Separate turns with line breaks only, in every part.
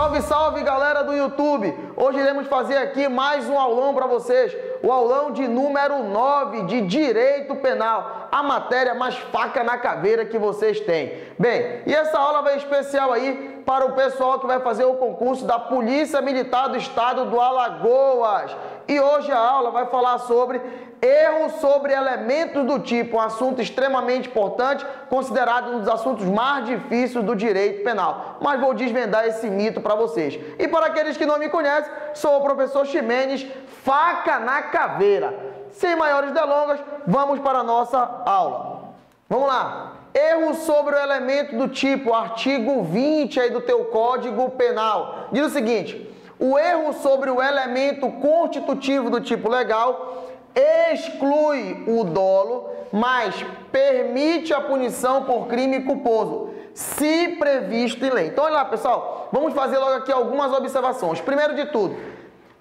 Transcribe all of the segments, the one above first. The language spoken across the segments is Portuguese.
Salve, salve, galera do YouTube! Hoje iremos fazer aqui mais um aulão para vocês, o aulão de número 9 de Direito Penal, a matéria mais faca na caveira que vocês têm. Bem, e essa aula vai especial aí para o pessoal que vai fazer o concurso da Polícia Militar do Estado do Alagoas. E hoje a aula vai falar sobre erros sobre elementos do tipo, um assunto extremamente importante, considerado um dos assuntos mais difíceis do direito penal. Mas vou desvendar esse mito para vocês. E para aqueles que não me conhecem, sou o professor Ximenes, faca na caveira. Sem maiores delongas, vamos para a nossa aula. Vamos lá. Erros sobre o elemento do tipo, artigo 20 aí do teu Código Penal. Diz o seguinte: o erro sobre o elemento constitutivo do tipo legal exclui o dolo, mas permite a punição por crime culposo, se previsto em lei. Então, olha lá, pessoal, vamos fazer logo aqui algumas observações. Primeiro de tudo,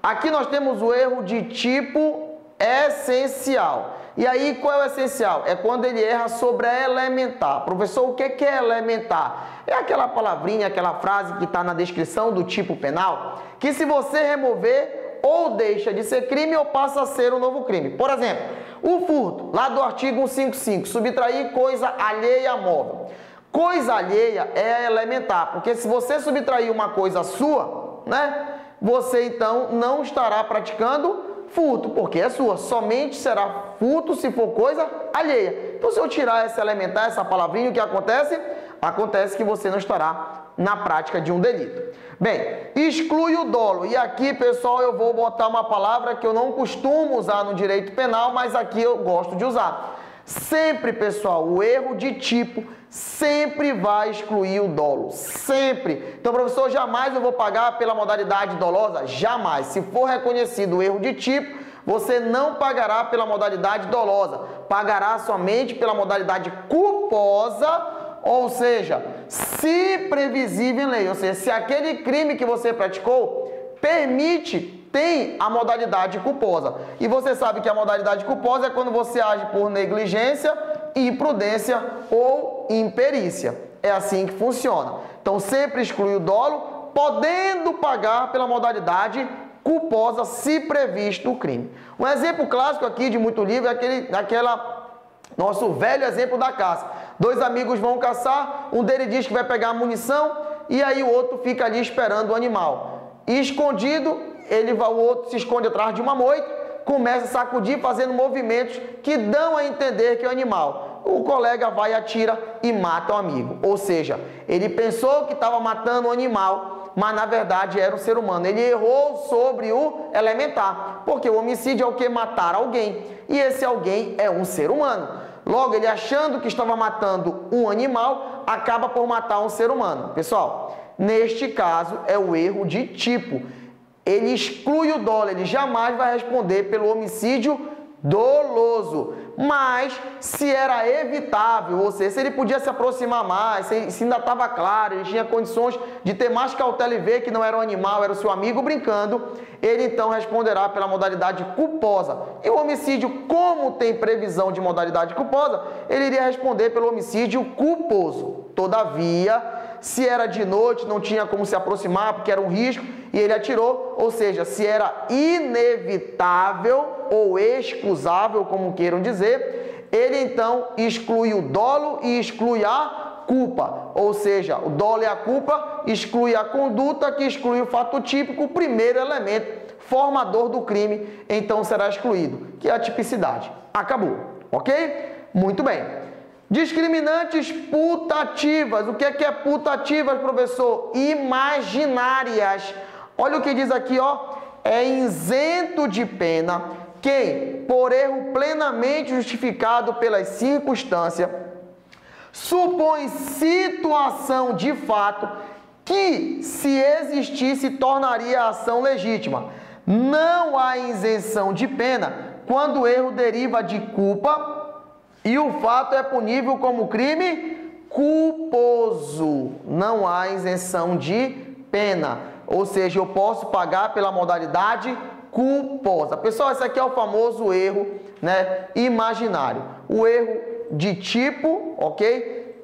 aqui nós temos o erro de tipo essencial. E aí, qual é o essencial? É quando ele erra sobre a elementar. Professor, o que é elementar? É aquela palavrinha, aquela frase que está na descrição do tipo penal, que se você remover, ou deixa de ser crime ou passa a ser um novo crime. Por exemplo, o furto, lá do artigo 155, subtrair coisa alheia a móvel. Coisa alheia é elementar, porque se você subtrair uma coisa sua, né, você então não estará praticando furto, porque é sua. Somente será furto se for coisa alheia. Então, se eu tirar essa elementar, essa palavrinha, o que acontece? Acontece que você não estará na prática de um delito. Bem, exclui o dolo. E aqui, pessoal, eu vou botar uma palavra que eu não costumo usar no direito penal, mas aqui eu gosto de usar. Sempre, pessoal, o erro de tipo sempre vai excluir o dolo. Sempre. Então, professor, jamais eu vou pagar pela modalidade dolosa? Jamais. Se for reconhecido o erro de tipo, você não pagará pela modalidade dolosa. Pagará somente pela modalidade culposa, ou seja, se previsível em lei, ou seja, se aquele crime que você praticou tem a modalidade culposa. E você sabe que a modalidade culposa é quando você age por negligência, imprudência ou imperícia. É assim que funciona. Então, sempre exclui o dolo, podendo pagar pela modalidade culposa, se previsto o crime. Um exemplo clássico aqui de muito livro é nosso velho exemplo da caça. Dois amigos vão caçar, um deles diz que vai pegar a munição e aí o outro fica ali esperando o animal. E escondido, o outro se esconde atrás de uma moita, começa a sacudir, fazendo movimentos que dão a entender que é o animal. O colega vai, atira e mata o amigo. Ou seja, ele pensou que estava matando o animal, mas na verdade era um ser humano. Ele errou sobre o elementar, porque o homicídio é o que? Matar alguém. E esse alguém é um ser humano. Logo, ele achando que estava matando um animal, acaba por matar um ser humano. Pessoal, neste caso é o erro de tipo. Ele exclui o dolo, ele jamais vai responder pelo homicídio doloso. Mas, se era evitável, ou seja, se ele podia se aproximar mais, se ainda estava claro, ele tinha condições de ter mais cautela e ver que não era um animal, era o seu amigo brincando, ele então responderá pela modalidade culposa. E o homicídio, como tem previsão de modalidade culposa, ele iria responder pelo homicídio culposo. Todavia, se era de noite, não tinha como se aproximar, porque era um risco, e ele atirou, ou seja, se era inevitável ou excusável, como queiram dizer, ele então exclui o dolo e exclui a culpa. Ou seja, o dolo e a culpa exclui a conduta, que exclui o fato típico, o primeiro elemento formador do crime, então será excluído, que é a tipicidade. Acabou, ok? Muito bem. Discriminantes putativas. O que é putativas, professor? Imaginárias. Olha o que diz aqui, ó. É isento de pena quem, por erro plenamente justificado pelas circunstâncias, supõe situação de fato que, se existisse, tornaria a ação legítima. Não há isenção de pena quando o erro deriva de culpa e o fato é punível como crime culposo. Não há isenção de pena. Ou seja, eu posso pagar pela modalidade culposa. Pessoal, esse aqui é o famoso erro, né, imaginário. O erro de tipo, ok?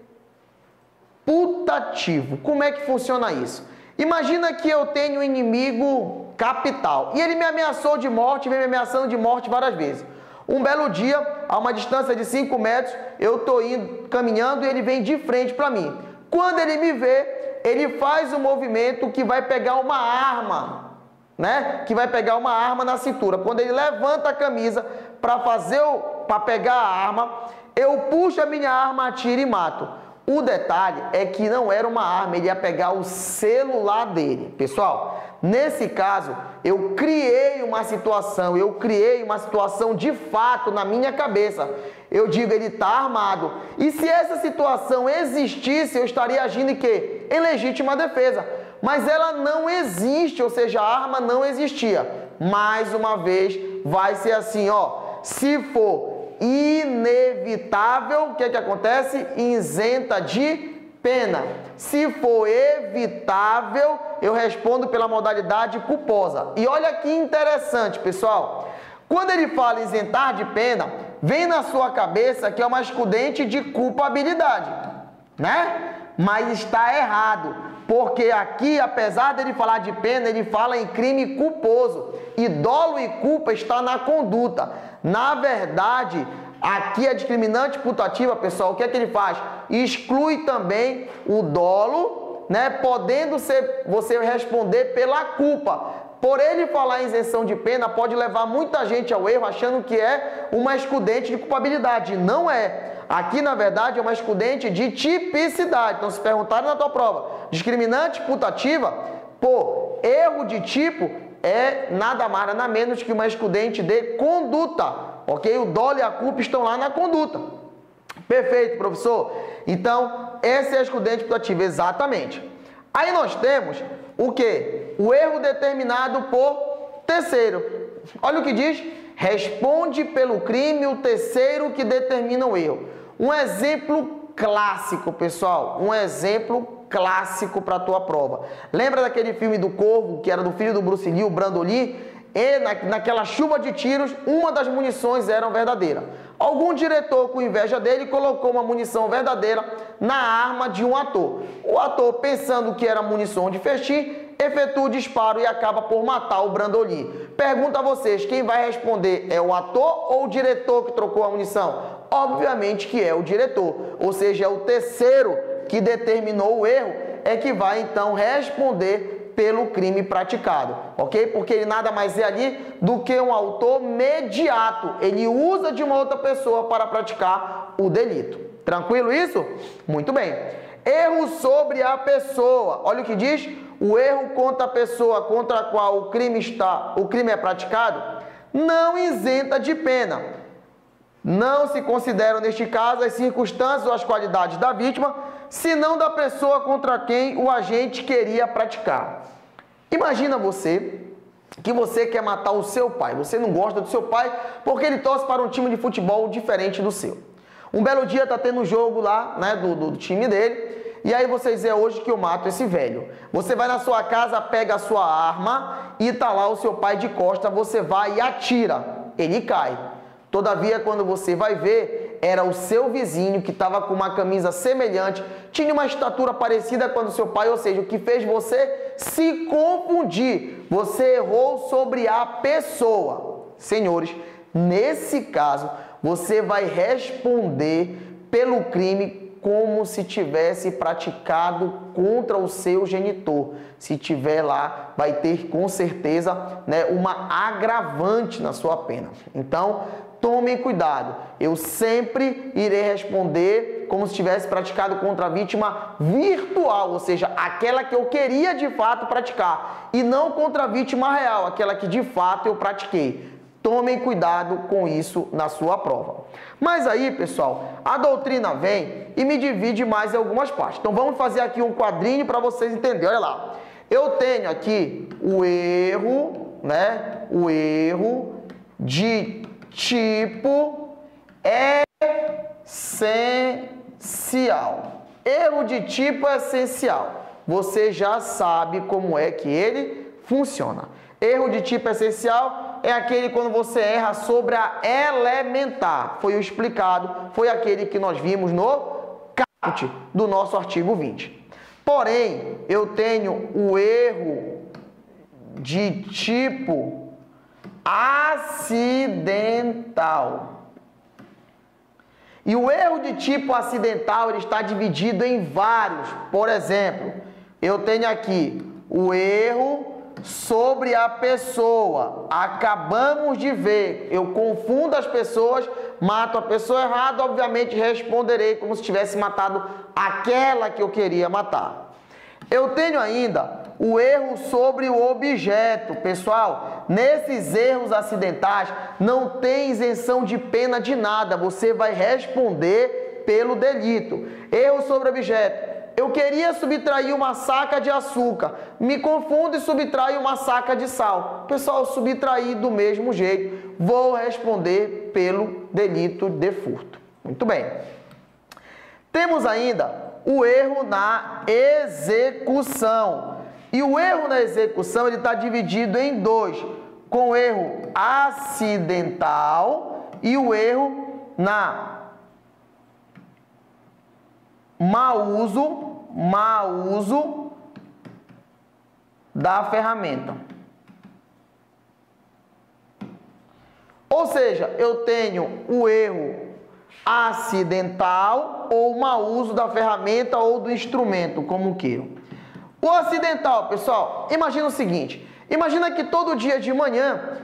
Putativo. Como é que funciona isso? Imagina que eu tenho um inimigo capital e ele me ameaçou de morte, vem me ameaçando de morte várias vezes. Um belo dia, a uma distância de 5 metros, eu estou indo, caminhando e ele vem de frente para mim. Quando ele me vê, ele faz um movimento que vai pegar uma arma, né? Que vai pegar uma arma na cintura. Quando ele levanta a camisa para pegar a arma, eu puxo a minha arma, atiro e mato. O detalhe é que não era uma arma, ele ia pegar o celular dele. Pessoal, nesse caso, eu criei uma situação de fato na minha cabeça. Eu digo, ele está armado. E se essa situação existisse, eu estaria agindo em quê? Em legítima defesa. Mas ela não existe, ou seja, a arma não existia. Mais uma vez, vai ser assim, ó. Se for inevitável, o que acontece? Isenta de pena. Se for evitável, eu respondo pela modalidade culposa. E olha que interessante, pessoal. Quando ele fala isentar de pena, vem na sua cabeça que é uma excludente de culpabilidade, né? Mas está errado, porque aqui, apesar dele falar de pena, ele fala em crime culposo. E dolo e culpa está na conduta. Na verdade, aqui a discriminante putativa, pessoal, o que é que ele faz? Exclui também o dolo, né? Podendo você responder pela culpa. Por ele falar em isenção de pena, pode levar muita gente ao erro, achando que é uma excludente de culpabilidade. Não é. Aqui, na verdade, é uma excludente de tipicidade. Então, se perguntarem na tua prova, discriminante putativa, pô, erro de tipo é nada mais, nada menos que uma excludente de conduta, ok? O dolo e a culpa estão lá na conduta. Perfeito, professor? Então, essa é a excludente putativa, exatamente. Aí nós temos o quê? O erro determinado por terceiro. Olha o que diz. Responde pelo crime o terceiro que determina o erro. Um exemplo clássico, pessoal. Um exemplo clássico para a tua prova. Lembra daquele filme do Corvo, que era do filho do Bruce Lee, o Brandon Lee? E naquela chuva de tiros, uma das munições era verdadeira. Algum diretor, com inveja dele, colocou uma munição verdadeira na arma de um ator. O ator, pensando que era munição de festim, efetua o disparo e acaba por matar o Brandon Lee. Pergunto a vocês, quem vai responder é o ator ou o diretor que trocou a munição? Obviamente que é o diretor, ou seja, é o terceiro que determinou o erro, é que vai então responder pelo crime praticado, ok? Porque ele nada mais é ali do que um autor mediato. Ele usa de uma outra pessoa para praticar o delito. Tranquilo isso? Muito bem. Erro sobre a pessoa. Olha o que diz. O erro contra a pessoa contra a qual o crime é praticado, não isenta de pena. Não se consideram, neste caso, as circunstâncias ou as qualidades da vítima, senão da pessoa contra quem o agente queria praticar. Imagina você que você quer matar o seu pai. Você não gosta do seu pai porque ele torce para um time de futebol diferente do seu. Um belo dia tá tendo um jogo lá, né, do time dele. E aí você diz, é hoje que eu mato esse velho. Você vai na sua casa, pega a sua arma e tá lá o seu pai de costa, você vai e atira. Ele cai. Todavia, quando você vai ver, era o seu vizinho que estava com uma camisa semelhante, tinha uma estatura parecida com a do seu pai, ou seja, o que fez você se confundir. Você errou sobre a pessoa. Senhores, nesse caso, você vai responder pelo crime como se tivesse praticado contra o seu genitor. Se tiver lá, vai ter com certeza, né, uma agravante na sua pena. Então, tomem cuidado. Eu sempre irei responder como se tivesse praticado contra a vítima virtual, ou seja, aquela que eu queria de fato praticar, e não contra a vítima real, aquela que de fato eu pratiquei. Tomem cuidado com isso na sua prova. Mas aí, pessoal, a doutrina vem e me divide mais em algumas partes. Então, vamos fazer aqui um quadrinho para vocês entenderem. Olha lá. Eu tenho aqui o erro, né? O erro de tipo essencial. Erro de tipo essencial. Você já sabe como é que ele funciona. Erro de tipo essencial é aquele quando você erra sobre a elementar. Foi o explicado, foi aquele que nós vimos no caput do nosso artigo 20. Porém, eu tenho o erro de tipo acidental. E o erro de tipo acidental ele está dividido em vários. Por exemplo, eu tenho aqui o erro sobre a pessoa. Acabamos de ver. Eu confundo as pessoas, mato a pessoa errada, obviamente responderei como se tivesse matado aquela que eu queria matar. Eu tenho ainda o erro sobre o objeto. Pessoal, nesses erros acidentais não tem isenção de pena de nada. Você vai responder pelo delito. Erro sobre objeto. Eu queria subtrair uma saca de açúcar. Me confundo e subtraio uma saca de sal. Pessoal, eu subtraí do mesmo jeito. Vou responder pelo delito de furto. Muito bem. Temos ainda o erro na execução. E o erro na execução ele está dividido em dois. Com o erro acidental e o erro na mau uso da ferramenta. Ou seja, eu tenho o erro acidental ou mau uso da ferramenta ou do instrumento, como queiram. O acidental, pessoal, imagina o seguinte, imagina que todo dia de manhã,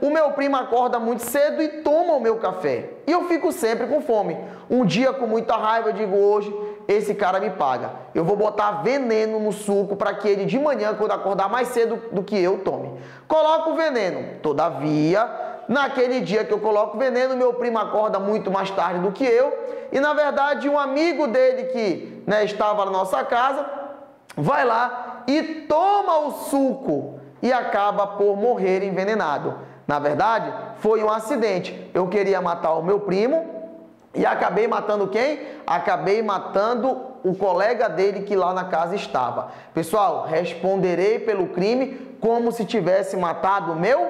o meu primo acorda muito cedo e toma o meu café. E eu fico sempre com fome. Um dia, com muita raiva, eu digo, hoje, esse cara me paga. Eu vou botar veneno no suco para que ele de manhã, quando acordar mais cedo do que eu, tome. Coloco o veneno. Todavia, naquele dia que eu coloco o veneno, meu primo acorda muito mais tarde do que eu. E, na verdade, um amigo dele que estava na nossa casa, vai lá e toma o suco e acaba por morrer envenenado. Na verdade, foi um acidente. Eu queria matar o meu primo e acabei matando quem? Acabei matando o colega dele que lá na casa estava. Pessoal, responderei pelo crime como se tivesse matado o meu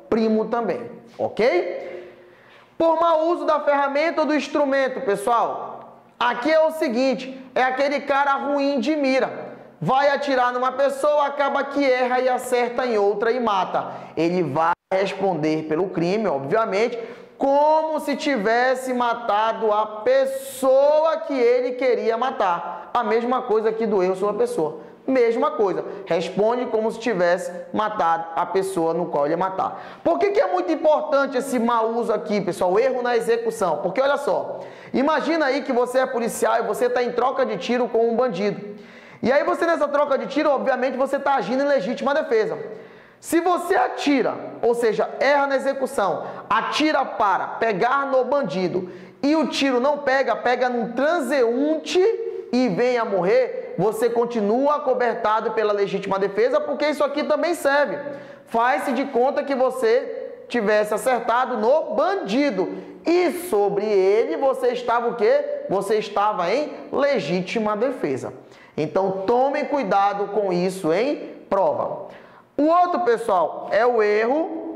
primo também, ok? Por mau uso da ferramenta ou do instrumento, pessoal, aqui é o seguinte, é aquele cara ruim de mira. Vai atirar numa pessoa, acaba que erra e acerta em outra e mata. Ele vai responder pelo crime, obviamente, como se tivesse matado a pessoa que ele queria matar. A mesma coisa aqui do erro sobre a pessoa. Mesma coisa. Responde como se tivesse matado a pessoa no qual ele ia matar. Por que é muito importante esse mau uso aqui, pessoal? O erro na execução. Porque olha só, imagina aí que você é policial e você está em troca de tiro com um bandido. E aí você nessa troca de tiro, obviamente, você está agindo em legítima defesa. Se você atira, ou seja, erra na execução, atira para pegar no bandido e o tiro não pega, pega num transeunte e vem a morrer, você continua acobertado pela legítima defesa, porque isso aqui também serve. Faz-se de conta que você tivesse acertado no bandido. E sobre ele você estava o quê? Você estava em legítima defesa. Então, tomem cuidado com isso em prova. O outro, pessoal, é o erro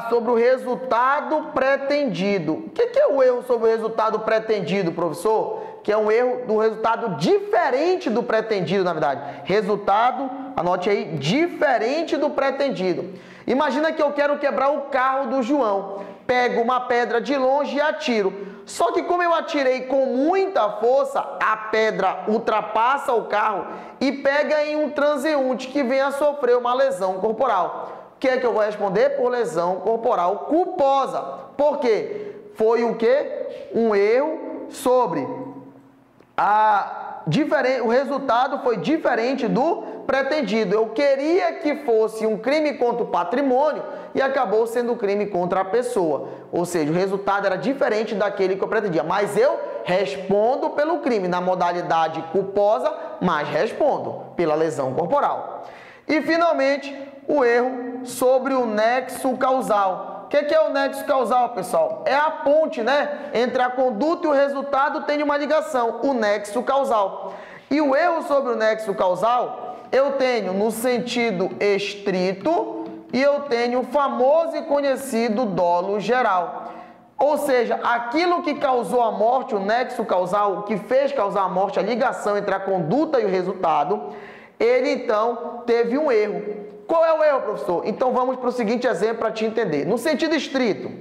sobre o resultado pretendido. O que é o erro sobre o resultado pretendido, professor? Que é um erro do resultado diferente do pretendido, na verdade. Resultado, anote aí, diferente do pretendido. Imagina que eu quero quebrar o carro do João. Pego uma pedra de longe e atiro. Só que como eu atirei com muita força, a pedra ultrapassa o carro e pega em um transeunte que vem a sofrer uma lesão corporal. O que é que eu vou responder? Por lesão corporal culposa. Por quê? Foi o quê? Um erro sobre o resultado foi diferente do pretendido. Eu queria que fosse um crime contra o patrimônio e acabou sendo um crime contra a pessoa. Ou seja, o resultado era diferente daquele que eu pretendia. Mas eu respondo pelo crime na modalidade culposa, mas respondo pela lesão corporal. E, finalmente, o erro sobre o nexo causal. O que é o nexo causal, pessoal? É a ponte, entre a conduta e o resultado tem uma ligação, o nexo causal. E o erro sobre o nexo causal, eu tenho no sentido estrito e eu tenho o famoso e conhecido dolo geral. Ou seja, aquilo que causou a morte, o nexo causal, o que fez causar a morte, a ligação entre a conduta e o resultado, ele então teve um erro. Qual é o erro, professor? Então vamos para o seguinte exemplo para te entender. No sentido estrito,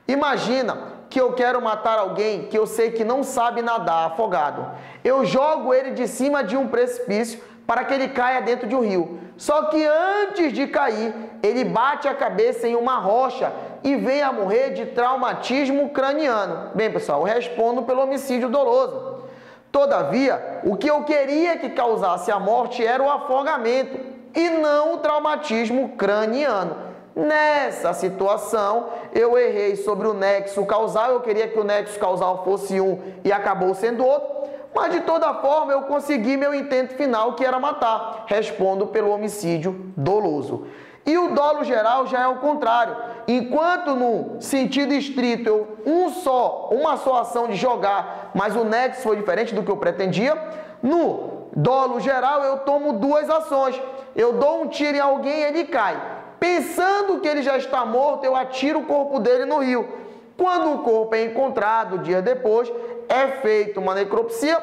imagina que eu quero matar alguém que eu sei que não sabe nadar, afogado. Eu jogo ele de cima de um precipício para que ele caia dentro de um rio. Só que antes de cair, ele bate a cabeça em uma rocha e vem a morrer de traumatismo craniano. Bem, pessoal, eu respondo pelo homicídio doloso. Todavia, o que eu queria que causasse a morte era o afogamento e não o traumatismo craniano. Nessa situação, eu errei sobre o nexo causal, eu queria que o nexo causal fosse um e acabou sendo outro, mas de toda forma eu consegui meu intento final, que era matar. Respondo pelo homicídio doloso. E o dolo geral já é o contrário. Enquanto no sentido estrito, uma só ação de jogar, mas o nexo foi diferente do que eu pretendia, no dolo geral eu tomo duas ações. Eu dou um tiro em alguém e ele cai. Pensando que ele já está morto, eu atiro o corpo dele no rio. Quando o corpo é encontrado, dias depois, é feita uma necropsia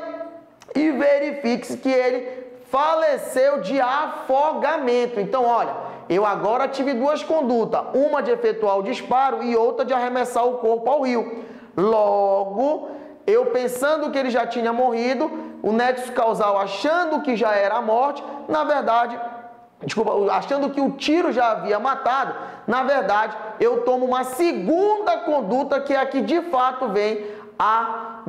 e verifique-se que ele faleceu de afogamento. Então, olha, eu agora tive duas condutas, uma de efetuar o disparo e outra de arremessar o corpo ao rio. Logo, eu pensando que ele já tinha morrido, o nexo causal achando que já era a morte, na verdade, achando que o tiro já havia matado, na verdade, eu tomo uma segunda conduta que é a que de fato vem a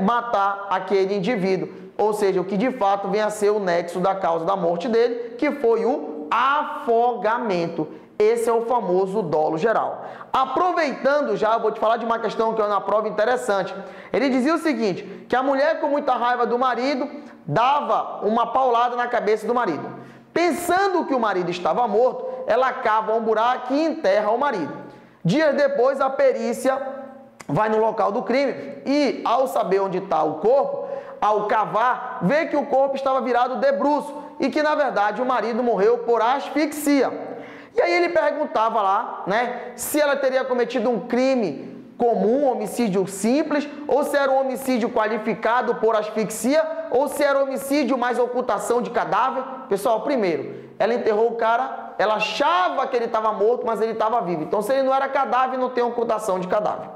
matar aquele indivíduo. Ou seja, o que de fato vem a ser o nexo da causa da morte dele, que foi o afogamento. Esse é o famoso dolo geral. Aproveitando já, eu vou te falar de uma questão que é na prova interessante. Ele dizia o seguinte, que a mulher com muita raiva do marido dava uma paulada na cabeça do marido. Pensando que o marido estava morto, ela cava um buraco e enterra o marido. Dias depois, a perícia vai no local do crime e, ao saber onde está o corpo, ao cavar, vê que o corpo estava virado de bruço e que, na verdade, o marido morreu por asfixia. E aí ele perguntava lá, se ela teria cometido um crime comum, homicídio simples, ou se era um homicídio qualificado por asfixia, ou se era homicídio mais ocultação de cadáver. Pessoal, primeiro, ela enterrou o cara, ela achava que ele estava morto, mas ele estava vivo. Então, se ele não era cadáver, não tem ocultação de cadáver.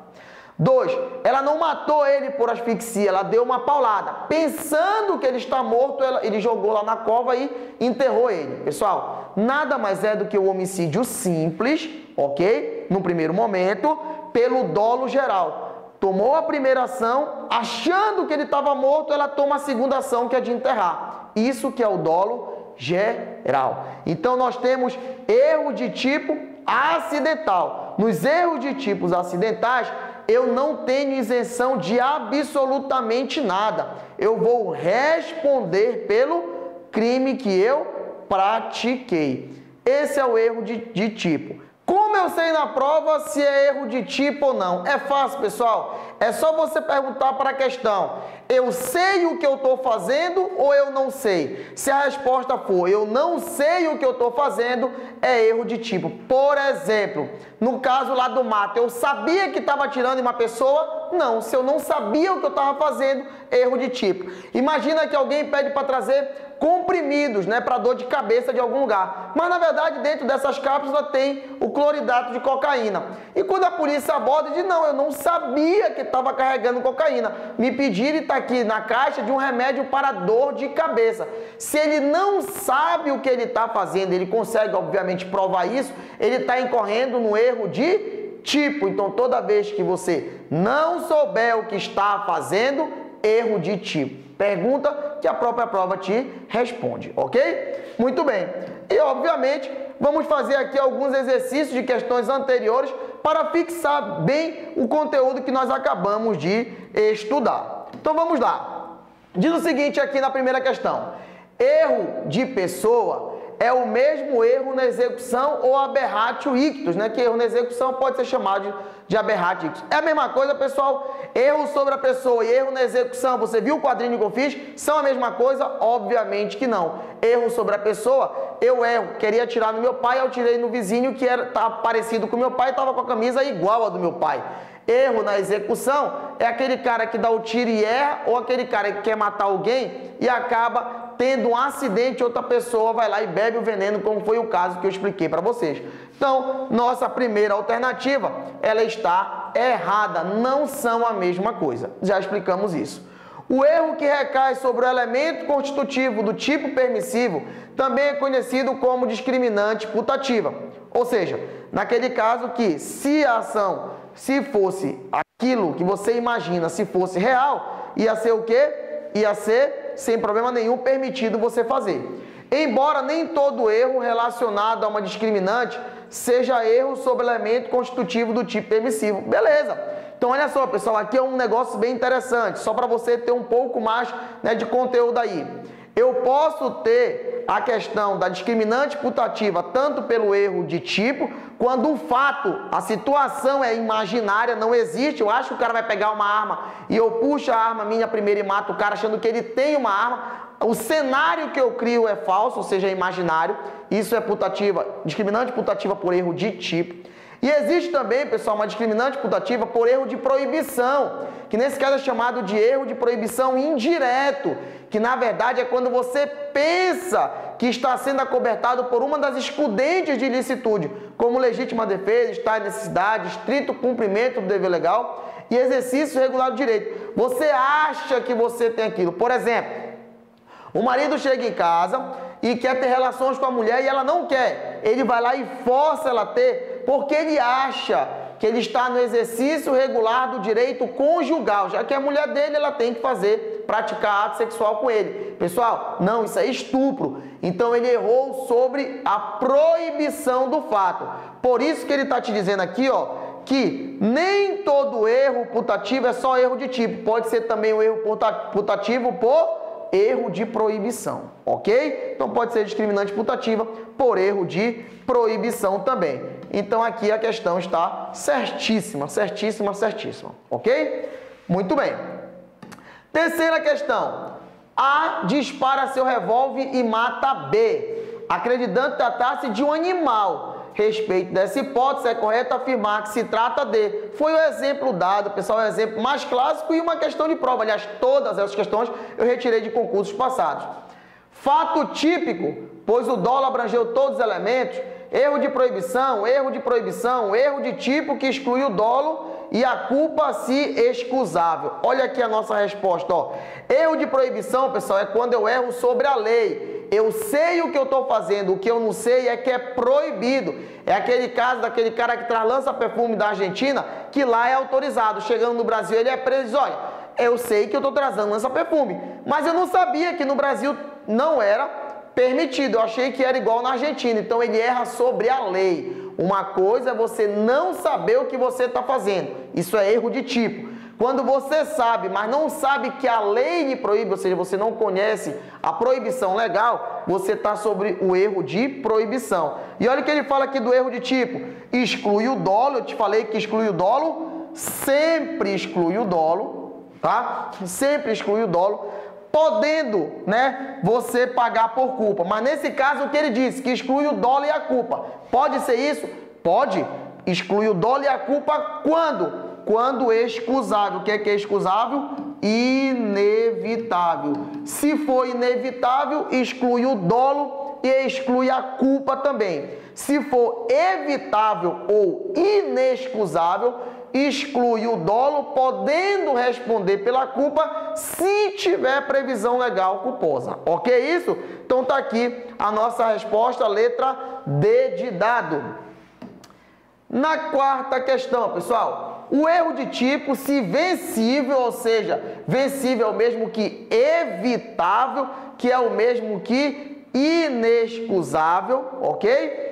2, ela não matou ele por asfixia, ela deu uma paulada. Pensando que ele está morto, ele jogou lá na cova e enterrou ele. Pessoal, nada mais é do que o homicídio simples, ok? No primeiro momento, pelo dolo geral. Tomou a primeira ação, achando que ele estava morto, ela toma a segunda ação, que é de enterrar. Isso que é o dolo geral. Então, nós temos erro de tipo acidental. Nos erros de tipos acidentais, eu não tenho isenção de absolutamente nada. Eu vou responder pelo crime que eu pratiquei. Esse é o erro de tipo. Como eu sei na prova se é erro de tipo ou não? É fácil, pessoal. É só você perguntar para a questão: eu sei o que eu estou fazendo ou eu não sei? Se a resposta for eu não sei o que eu estou fazendo, é erro de tipo. Por exemplo, no caso lá do mato, eu sabia que estava atirando em uma pessoa? Não. Se eu não sabia o que eu estava fazendo, erro de tipo. Imagina que alguém pede para trazer comprimidos, para dor de cabeça de algum lugar. Mas, na verdade, dentro dessas cápsulas tem o cloridato de cocaína. E quando a polícia aborda, diz: não, eu não sabia que estava carregando cocaína. Me pediram e está aqui na caixa de um remédio para dor de cabeça. Se ele não sabe o que ele está fazendo, ele consegue, obviamente, provar isso, ele está incorrendo no erro de tipo. Então, toda vez que você não souber o que está fazendo, erro de tipo. Pergunta que a própria prova te responde, ok? Muito bem. E, obviamente, vamos fazer aqui alguns exercícios de questões anteriores para fixar bem o conteúdo que nós acabamos de estudar. Então, vamos lá. Diz o seguinte aqui na primeira questão: erro de pessoa é o mesmo erro na execução ou aberratio ictus, que erro na execução pode ser chamado de aberratio ictus. É a mesma coisa, pessoal. Erro sobre a pessoa e erro na execução, você viu o quadrinho que eu fiz? São a mesma coisa? Obviamente que não. Erro sobre a pessoa, eu erro, queria atirar no meu pai, eu tirei no vizinho que está parecido com o meu pai, estava com a camisa igual a do meu pai. Erro na execução é aquele cara que dá o tiro e erra, ou aquele cara que quer matar alguém e acaba tendo um acidente, outra pessoa vai lá e bebe o veneno, como foi o caso que eu expliquei para vocês. Então, nossa primeira alternativa, ela está errada, não são a mesma coisa. Já explicamos isso. O erro que recai sobre o elemento constitutivo do tipo permissivo também é conhecido como discriminante putativa. Ou seja, naquele caso que se a ação, se fosse aquilo que você imagina, se fosse real, ia ser o quê? Ia ser, sem problema nenhum, permitido você fazer. Embora nem todo erro relacionado a uma discriminante seja erro sobre elemento constitutivo do tipo permissivo. Beleza. Então, olha só, pessoal, aqui é um negócio bem interessante, só para você ter um pouco mais, né, de conteúdo aí. Eu posso ter a questão da discriminante putativa tanto pelo erro de tipo, quando o fato, a situação é imaginária, não existe. Eu acho que o cara vai pegar uma arma e eu puxo a arma minha primeiro e mato o cara achando que ele tem uma arma. O cenário que eu crio é falso, ou seja, é imaginário. Isso é putativa, discriminante putativa por erro de tipo. E existe também, pessoal, uma discriminante putativa por erro de proibição, que nesse caso é chamado de erro de proibição indireto, que na verdade é quando você pensa que está sendo acobertado por uma das excludentes de ilicitude, como legítima defesa, estado de necessidade, estrito cumprimento do dever legal e exercício regular do direito. Você acha que você tem aquilo. Por exemplo, o marido chega em casa e quer ter relações com a mulher e ela não quer. Ele vai lá e força ela a ter, porque ele acha que ele está no exercício regular do direito conjugal, já que a mulher dele ela tem que praticar ato sexual com ele. Pessoal, não, isso é estupro. Então ele errou sobre a proibição do fato. Por isso que ele está te dizendo aqui, ó, que nem todo erro putativo é só erro de tipo, pode ser também um erro putativo por erro de proibição, ok? Então pode ser discriminante putativa por erro de proibição também. Então aqui a questão está certíssima, certíssima, certíssima, ok? Muito bem. Terceira questão. A dispara seu revólver e mata B, acreditando tratar-se de um animal. Respeito dessa hipótese, é correto afirmar que se trata de... Foi o exemplo dado, pessoal, o exemplo mais clássico e uma questão de prova. Aliás, todas essas questões eu retirei de concursos passados. Fato típico, pois o dolo abrangeu todos os elementos. Erro de proibição, erro de proibição, erro de tipo que exclui o dolo e a culpa se excusável. Olha aqui a nossa resposta, ó. Erro de proibição, pessoal, é quando eu erro sobre a lei. Eu sei o que eu estou fazendo, o que eu não sei é que é proibido. É aquele caso daquele cara que lança perfume da Argentina, que lá é autorizado. Chegando no Brasil, ele é preso e diz, olha, eu sei que eu estou trazendo lança perfume, mas eu não sabia que no Brasil não era permitido. Eu achei que era igual na Argentina. Então ele erra sobre a lei. Uma coisa é você não saber o que você está fazendo. Isso é erro de tipo. Quando você sabe, mas não sabe que a lei lhe proíbe, ou seja, você não conhece a proibição legal, você está sobre o erro de proibição. E olha o que ele fala aqui do erro de tipo. Exclui o dolo, eu te falei que exclui o dolo, sempre exclui o dolo, tá? Sempre exclui o dolo, podendo, né, você pagar por culpa. Mas nesse caso, o que ele disse? Que exclui o dolo e a culpa. Pode ser isso? Pode. Exclui o dolo e a culpa quando? Quando excusável. O que é excusável? Inevitável. Se for inevitável, exclui o dolo e exclui a culpa também. Se for evitável ou inexcusável, exclui o dolo, podendo responder pela culpa se tiver previsão legal culposa. Ok isso? Então tá aqui a nossa resposta, letra D de dado. Na quarta questão, pessoal, o erro de tipo, se vencível, ou seja, vencível é o mesmo que evitável, que é o mesmo que inexcusável, ok?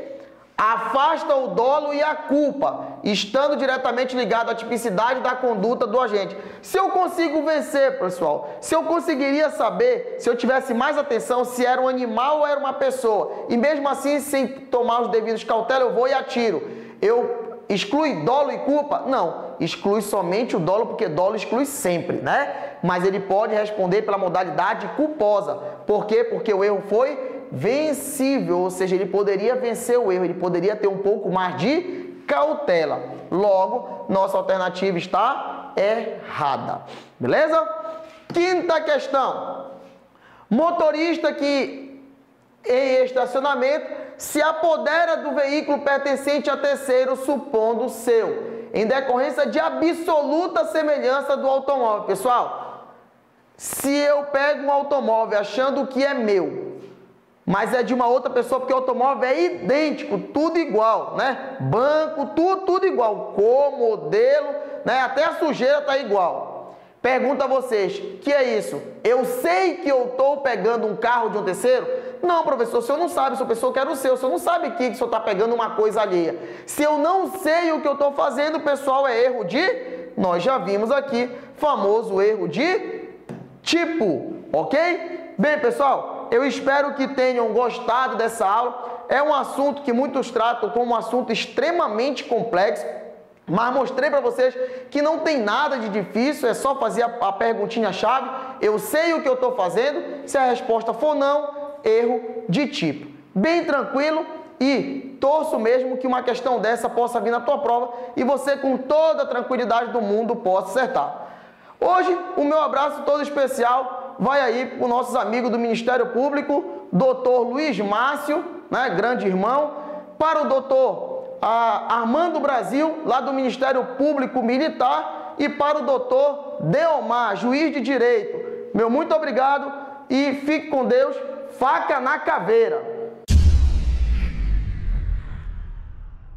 Afasta o dolo e a culpa, estando diretamente ligado à tipicidade da conduta do agente. Se eu consigo vencer, pessoal, se eu conseguiria saber, se eu tivesse mais atenção, se era um animal ou era uma pessoa, e mesmo assim, sem tomar os devidos cautelas, eu vou e atiro. Eu exclui dolo e culpa? Não, exclui somente o dolo, porque dolo exclui sempre, né? Mas ele pode responder pela modalidade culposa. Por quê? Porque o erro foi vencível, ou seja, ele poderia vencer o erro, ele poderia ter um pouco mais de cautela. Logo, nossa alternativa está errada. Beleza? Quinta questão. Motorista que em estacionamento se apodera do veículo pertencente a terceiro, supondo seu, em decorrência de absoluta semelhança do automóvel. Pessoal, se eu pego um automóvel achando que é meu, mas é de uma outra pessoa, porque o automóvel é idêntico, tudo igual, né? Banco, tudo igual, cor, modelo, né? Até a sujeira tá igual. Pergunto a vocês, que é isso? Eu sei que eu estou pegando um carro de um terceiro? Não, professor, o senhor não sabe, se o pessoa quer o senhor não sabe que o senhor está pegando uma coisa alheia. Se eu não sei o que eu estou fazendo, pessoal, é erro de... Nós já vimos aqui, famoso erro de tipo, ok? Bem, pessoal, eu espero que tenham gostado dessa aula. É um assunto que muitos tratam como um assunto extremamente complexo, mas mostrei para vocês que não tem nada de difícil, é só fazer a perguntinha-chave. Eu sei o que eu estou fazendo, se a resposta for não, erro de tipo. Bem tranquilo e torço mesmo que uma questão dessa possa vir na tua prova e você com toda a tranquilidade do mundo possa acertar. Hoje, o meu abraço todo especial vai aí para os nossos amigos do Ministério Público, doutor Luiz Márcio, né, grande irmão, para o doutor Armando Brasil, lá do Ministério Público Militar, e para o doutor Deomar, juiz de direito. Meu muito obrigado e fique com Deus. Faca na caveira.